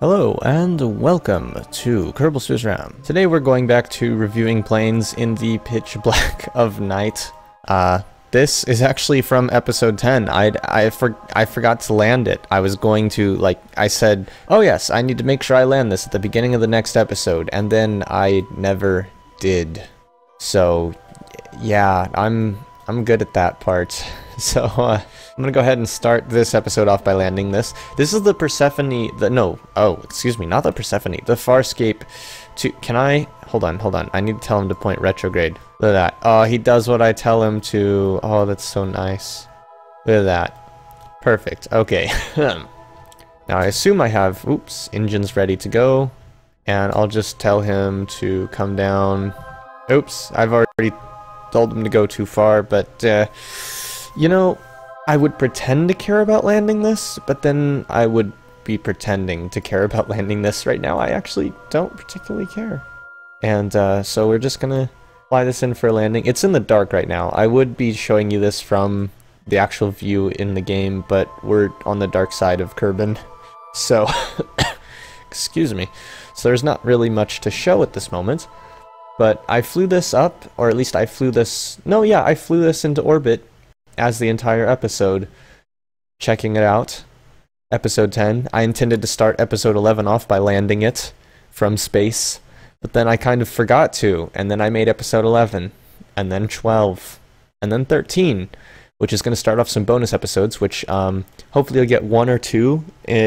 Hello and welcome to Kerbal Swiss Ram. Today we're going back to reviewing planes in the pitch black of night. This is actually from episode 10. I forgot to land it. I was going to, I said, oh yes, I need to make sure I land this at the beginning of the next episode, and then I never did. So yeah, I'm good at that part. So I'm gonna go ahead and start this episode off by landing this. This is the Persephone, not the Persephone, the Farscape to, hold on, I need to tell him to point retrograde. Look at that. Oh, he does what I tell him to. Oh, that's so nice. Look at that. Perfect. Okay. Now I assume I have, engines ready to go, and I'll just tell him to come down. Oops, I've already told him to go too far, but you know, I would pretend to care about landing this, but then I would be pretending to care about landing this. Right now I actually don't particularly care. And so we're just gonna fly this in for a landing. It's in the dark right now. I would be showing you this from the actual view in the game, but we're on the dark side of Kerbin. So, excuse me. So there's not really much to show at this moment. But I flew this up, or at least I flew this... No, yeah, I flew this into orbit as the entire episode. Checking it out. Episode 10. I intended to start episode 11 off by landing it from space. But then I kind of forgot to, and then I made episode 11. And then 12. And then 13. Which is going to start off some bonus episodes, which hopefully you'll get 1 or 2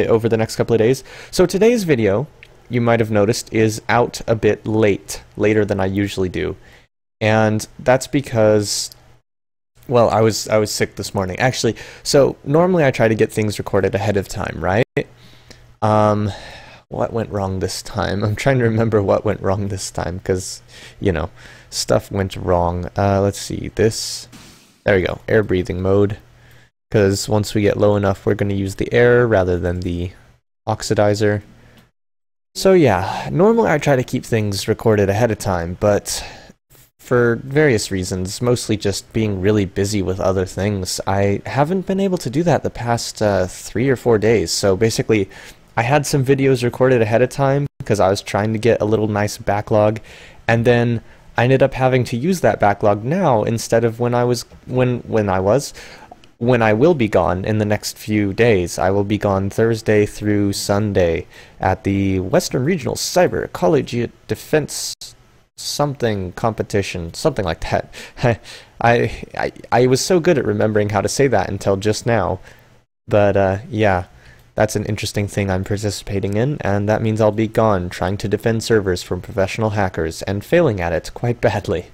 over the next couple of days. So today's video, you might have noticed, is out a bit later than I usually do. And that's because, well, I was sick this morning. Actually, so normally I try to get things recorded ahead of time, right? What went wrong this time? I'm trying to remember what went wrong this time, because, you know, stuff went wrong. Let's see, this, there we go, air breathing mode, because once we get low enough, we're going to use the air rather than the oxidizer. So yeah, normally I try to keep things recorded ahead of time, but for various reasons, mostly just being really busy with other things, I haven't been able to do that the past 3 or 4 days. So basically, I had some videos recorded ahead of time because I was trying to get a little nice backlog, and then I ended up having to use that backlog now instead of when I will be gone in the next few days. I will be gone Thursday through Sunday at the Western Regional Cyber Collegiate Defense something competition, something like that. I was so good at remembering how to say that until just now. But yeah, that's an interesting thing I'm participating in, and that means I'll be gone trying to defend servers from professional hackers and failing at it quite badly.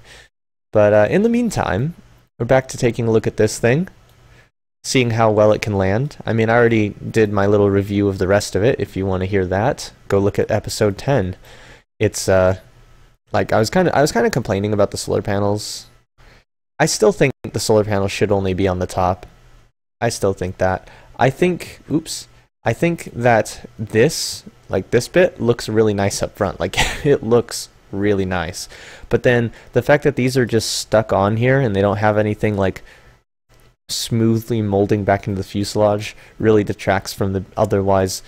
But in the meantime, we're back to taking a look at this thing, seeing how well it can land. I mean, I already did my little review of the rest of it. If you want to hear that, go look at episode 10. It's like I was kind of complaining about the solar panels. I still think the solar panels should only be on the top. I still think that. I think that this bit looks really nice up front. Like, it looks really nice. But then the fact that these are just stuck on here and they don't have anything like smoothly molding back into the fuselage really detracts from the otherwise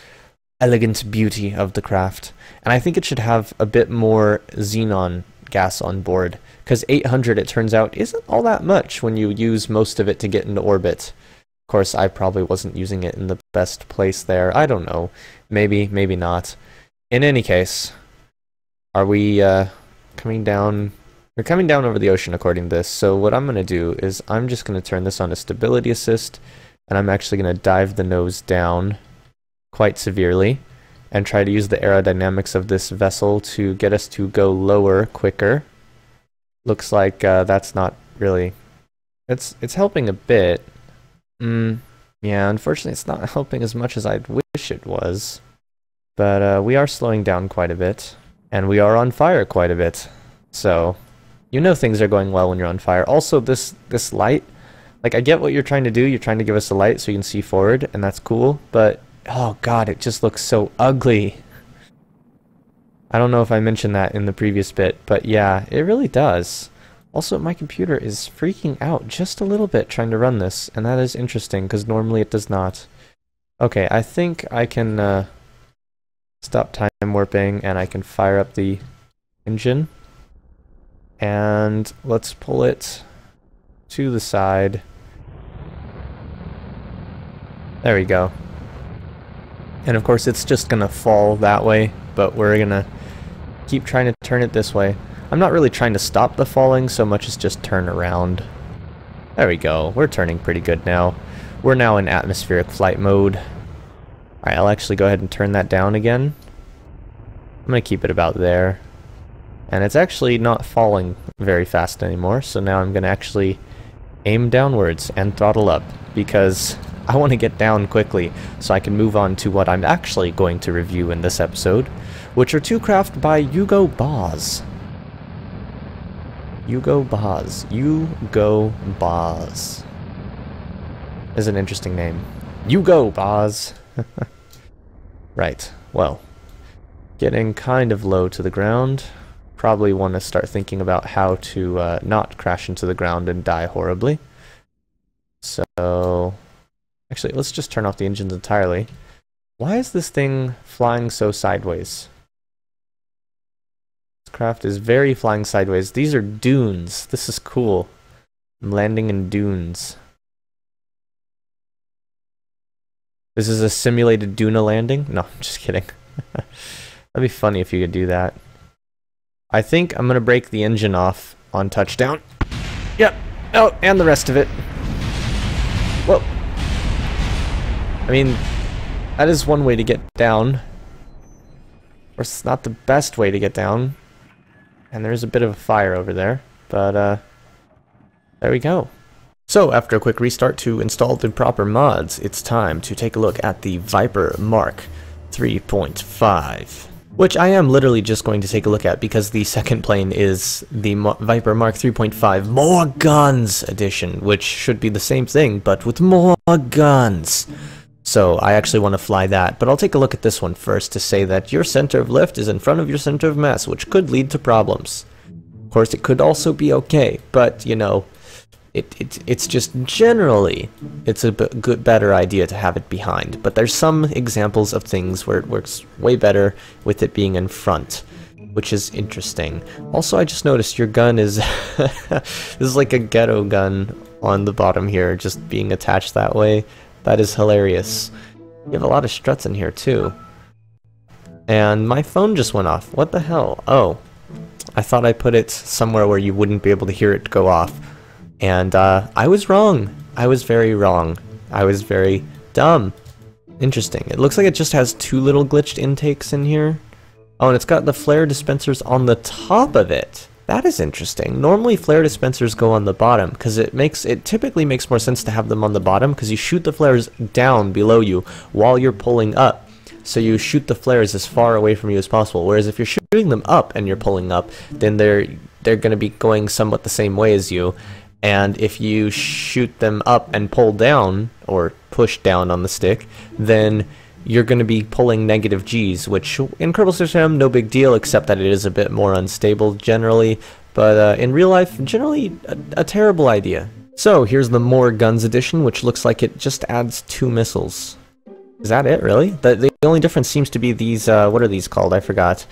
elegant beauty of the craft. And I think it should have a bit more xenon gas on board, because 800, it turns out, isn't all that much when you use most of it to get into orbit. Of course, I probably wasn't using it in the best place there. I don't know. Maybe not. In any case, are we coming down? We're coming down over the ocean according to this, so what I'm going to do is I'm just going to turn this on to stability assist, and I'm actually going to dive the nose down quite severely and try to use the aerodynamics of this vessel to get us to go lower quicker. Looks like that's not really... It's helping a bit. Yeah, unfortunately it's not helping as much as I'd wish it was. But we are slowing down quite a bit, and we are on fire quite a bit. So... you know things are going well when you're on fire. Also, this light, like, I get what you're trying to do. You're trying to give us a light so you can see forward, and that's cool. But, oh god, it just looks so ugly. I don't know if I mentioned that in the previous bit, but yeah, it really does. Also, my computer is freaking out just a little bit trying to run this, and that is interesting, because normally it does not. Okay, I think I can stop time warping, and I can fire up the engine. And let's pull it to the side. There we go. And of course it's just gonna fall that way, but we're gonna keep trying to turn it this way. I'm not really trying to stop the falling so much as just turn around. There we go. We're turning pretty good now. We're now in atmospheric flight mode. Alright, I'll actually go ahead and turn that down again. I'm gonna keep it about there. And it's actually not falling very fast anymore, so now I'm gonna actually aim downwards and throttle up, because I want to get down quickly so I can move on to what I'm actually going to review in this episode, which are two craft by Yougo Baws. Yougo Baws. Yougo Baws is an interesting name. Yougo Baws. Right, well, getting kind of low to the ground. Probably want to start thinking about how to not crash into the ground and die horribly. So, actually, let's just turn off the engines entirely. Why is this thing flying so sideways? This craft is very flying sideways. These are dunes. This is cool. I'm landing in dunes. This is a simulated Duna landing? No, I'm just kidding. That'd be funny if you could do that. I think I'm gonna break the engine off on touchdown. Yep. Oh, and the rest of it. Whoa. I mean, that is one way to get down. Of course, it's not the best way to get down. And there's a bit of a fire over there. But, there we go. So, after a quick restart to install the proper mods, it's time to take a look at the Viper Mk 3.5. Which I am literally just going to take a look at because the second plane is the Viper Mk 3.5 More Guns edition, which should be the same thing, but with more guns. So I actually want to fly that, but I'll take a look at this one first to say that your center of lift is in front of your center of mass, which could lead to problems. Of course, it could also be okay, but, you know, it's just generally, it's a better idea to have it behind. But there's some examples of things where it works way better with it being in front, which is interesting. Also, I just noticed your gun is, this is like a ghetto gun on the bottom here, just being attached that way. That is hilarious. You have a lot of struts in here too. And my phone just went off. What the hell? Oh, I thought I put it somewhere where you wouldn't be able to hear it go off. And I was wrong. I was very wrong. I was very dumb. Interesting. It looks like it just has two little glitched intakes in here. Oh, and it's got the flare dispensers on the top of it. That is interesting. Normally flare dispensers go on the bottom because it typically makes more sense to have them on the bottom because you shoot the flares down below you while you're pulling up. So you shoot the flares as far away from you as possible. Whereas if you're shooting them up and you're pulling up, then they're going to be going somewhat the same way as you. And if you shoot them up and pull down, or push down on the stick, then you're going to be pulling negative Gs, which in Kerbal Space Program, no big deal, except that it is a bit more unstable generally. But in real life, generally a terrible idea. So here's the More Guns edition, which looks like it just adds 2 missiles. Is that it, really? The only difference seems to be these, what are these called? I forgot.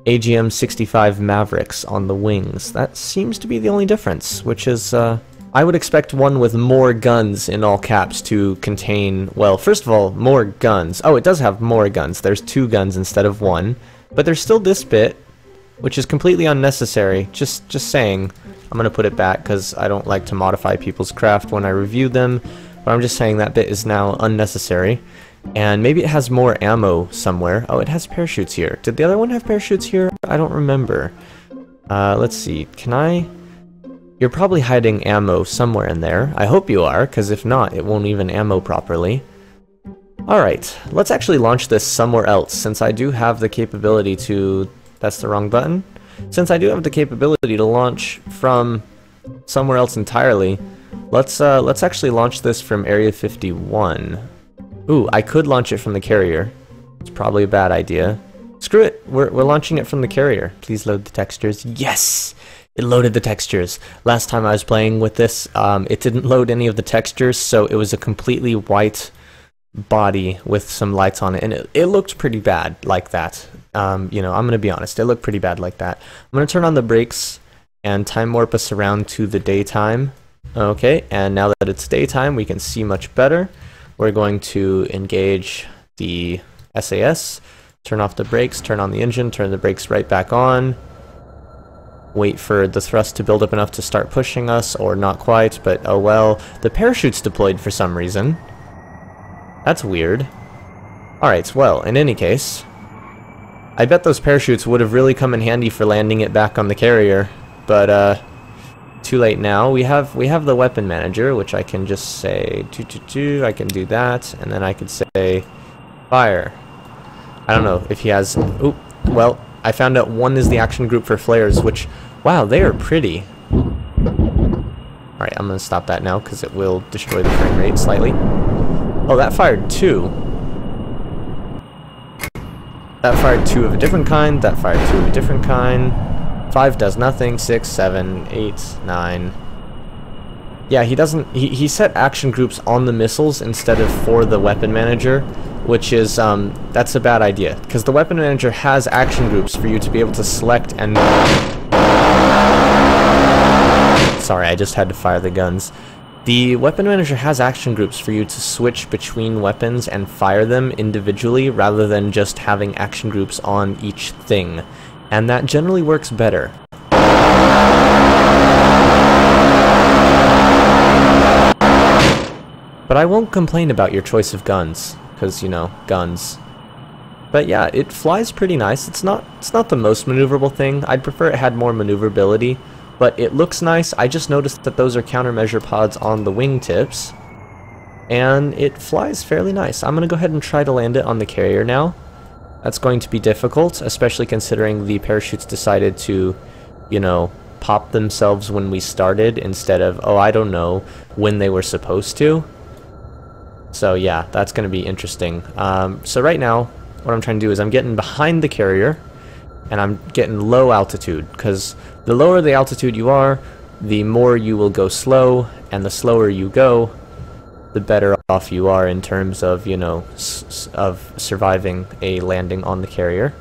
AGM-65 Mavericks on the wings. That seems to be the only difference, which is, I would expect one with more guns in all caps to contain, well, first of all, more guns. Oh, it does have more guns. There's 2 guns instead of 1. But there's still this bit, which is completely unnecessary. Just saying. I'm gonna put it back because I don't like to modify people's craft when I review them. But I'm just saying that bit is now unnecessary. And maybe it has more ammo somewhere. Oh, it has parachutes here. Did the other one have parachutes here? I don't remember. Let's see. Can I... You're probably hiding ammo somewhere in there. I hope you are, because if not, it won't even ammo properly. Alright, let's actually launch this somewhere else, since I do have the capability to... That's the wrong button. Since I do have the capability to launch from somewhere else entirely, let's actually launch this from Area 51. Ooh, I could launch it from the carrier. It's probably a bad idea. Screw it, we're launching it from the carrier. Please load the textures. Yes! It loaded the textures. Last time I was playing with this, it didn't load any of the textures, so it was a completely white body with some lights on it, and it looked pretty bad like that. You know, I'm gonna be honest, it looked pretty bad like that. I'm gonna turn on the brakes and time warp us around to the daytime. Okay, and now that it's daytime, we can see much better. We're going to engage the SAS, turn off the brakes, turn on the engine, turn the brakes right back on. Wait for the thrust to build up enough to start pushing us, or not quite, but oh well. The parachute's deployed for some reason. That's weird. Alright, well, in any case, I bet those parachutes would have really come in handy for landing it back on the carrier, but too late now. We have the weapon manager, which I can just say I can do that, and then I could say fire. I don't know if he has. Oop. Well, I found out one is the action group for flares, which, wow, they are pretty. Alright, I'm gonna stop that now because it will destroy the frame rate slightly. Oh, that fired two. That fired two of a different kind. That fired two of a different kind. 5 does nothing. 6, 7, 8, 9. Yeah, he doesn't. He set action groups on the missiles instead of for the weapon manager, which is that's a bad idea because the weapon manager has action groups for you to be able to select and. Sorry, I just had to fire the guns. The weapon manager has action groups for you to switch between weapons and fire them individually rather than just having action groups on each thing, and that generally works better. But I won't complain about your choice of guns, because, you know, guns. But yeah, it flies pretty nice. It's not the most maneuverable thing. I'd prefer it had more maneuverability. But it looks nice. I just noticed that those are countermeasure pods on the wingtips, and it flies fairly nice. I'm going to go ahead and try to land it on the carrier now. That's going to be difficult, especially considering the parachutes decided to, you know, pop themselves when we started instead of, oh, I don't know, when they were supposed to. So yeah, that's going to be interesting. So right now, what I'm trying to do is I'm getting behind the carrier, and I'm getting low altitude, because the lower the altitude you are, the more you will go slow, and the slower you go, the better off you are in terms of, you know, of surviving a landing on the carrier.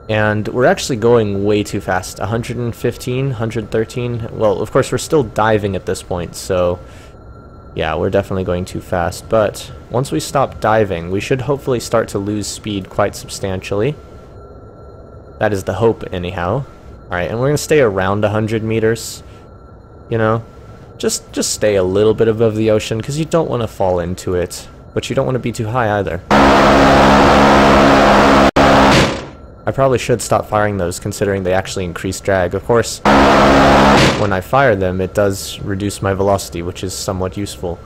And we're actually going way too fast. 115, 113. Well, of course, we're still diving at this point, so yeah, we're definitely going too fast. But once we stop diving, we should hopefully start to lose speed quite substantially. That is the hope, anyhow. Alright, and we're going to stay around 100 meters, you know? Just stay a little bit above the ocean, because you don't want to fall into it, but you don't want to be too high either. I probably should stop firing those, considering they actually increase drag. Of course, when I fire them, it does reduce my velocity, which is somewhat useful.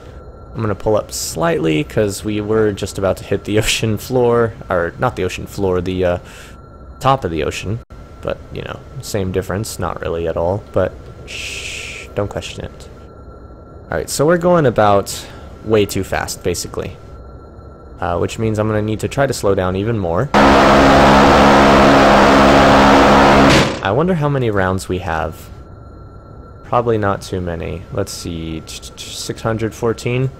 I'm going to pull up slightly, because we were just about to hit the ocean floor, or not the ocean floor, the top of the ocean, but, you know, same difference, not really at all, but shh, don't question it. Alright, so we're going about way too fast, basically, which means I'm going to need to try to slow down even more. I wonder how many rounds we have. Probably not too many. Let's see, 614.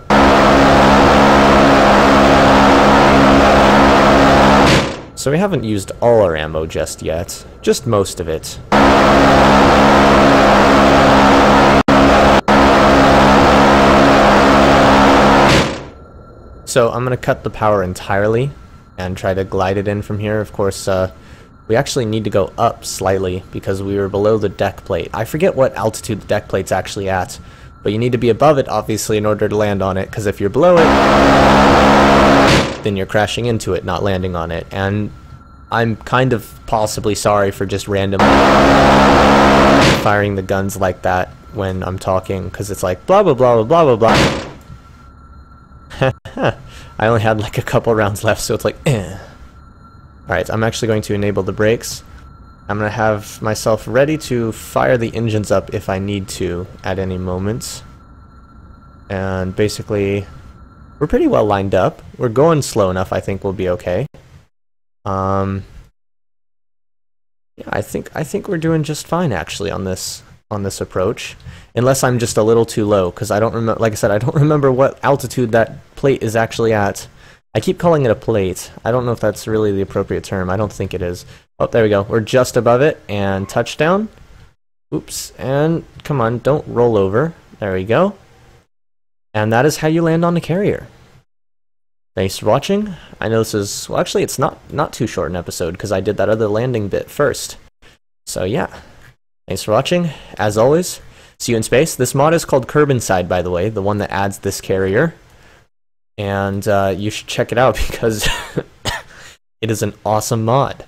So we haven't used all our ammo just yet, just most of it. So I'm going to cut the power entirely and try to glide it in from here. Of course, we actually need to go up slightly because we were below the deck plate. I forget what altitude the deck plate's actually at, but you need to be above it, obviously, in order to land on it, because if you're below it, then you're crashing into it, not landing on it. And I'm kind of possibly sorry for just randomly firing the guns like that when I'm talking, because it's like blah blah blah blah blah blah blah. I only had like a couple rounds left, so it's like eh. Alright, I'm actually going to enable the brakes. I'm going to have myself ready to fire the engines up if I need to at any moment. And basically, we're pretty well lined up. We're going slow enough, I think we'll be okay. Yeah, I think we're doing just fine actually on this approach. Unless I'm just a little too low, because I don't remember, like I said, I don't remember what altitude that plate is actually at. I keep calling it a plate. I don't know if that's really the appropriate term. I don't think it is. Oh, there we go. We're just above it, and touchdown. Oops, and come on, don't roll over. There we go. And that is how you land on a carrier. Thanks for watching. I know this is, well, actually it's not too short an episode because I did that other landing bit first. So yeah, thanks for watching. As always, see you in space. This mod is called Curb Inside, by the way, the one that adds this carrier. And you should check it out because it is an awesome mod.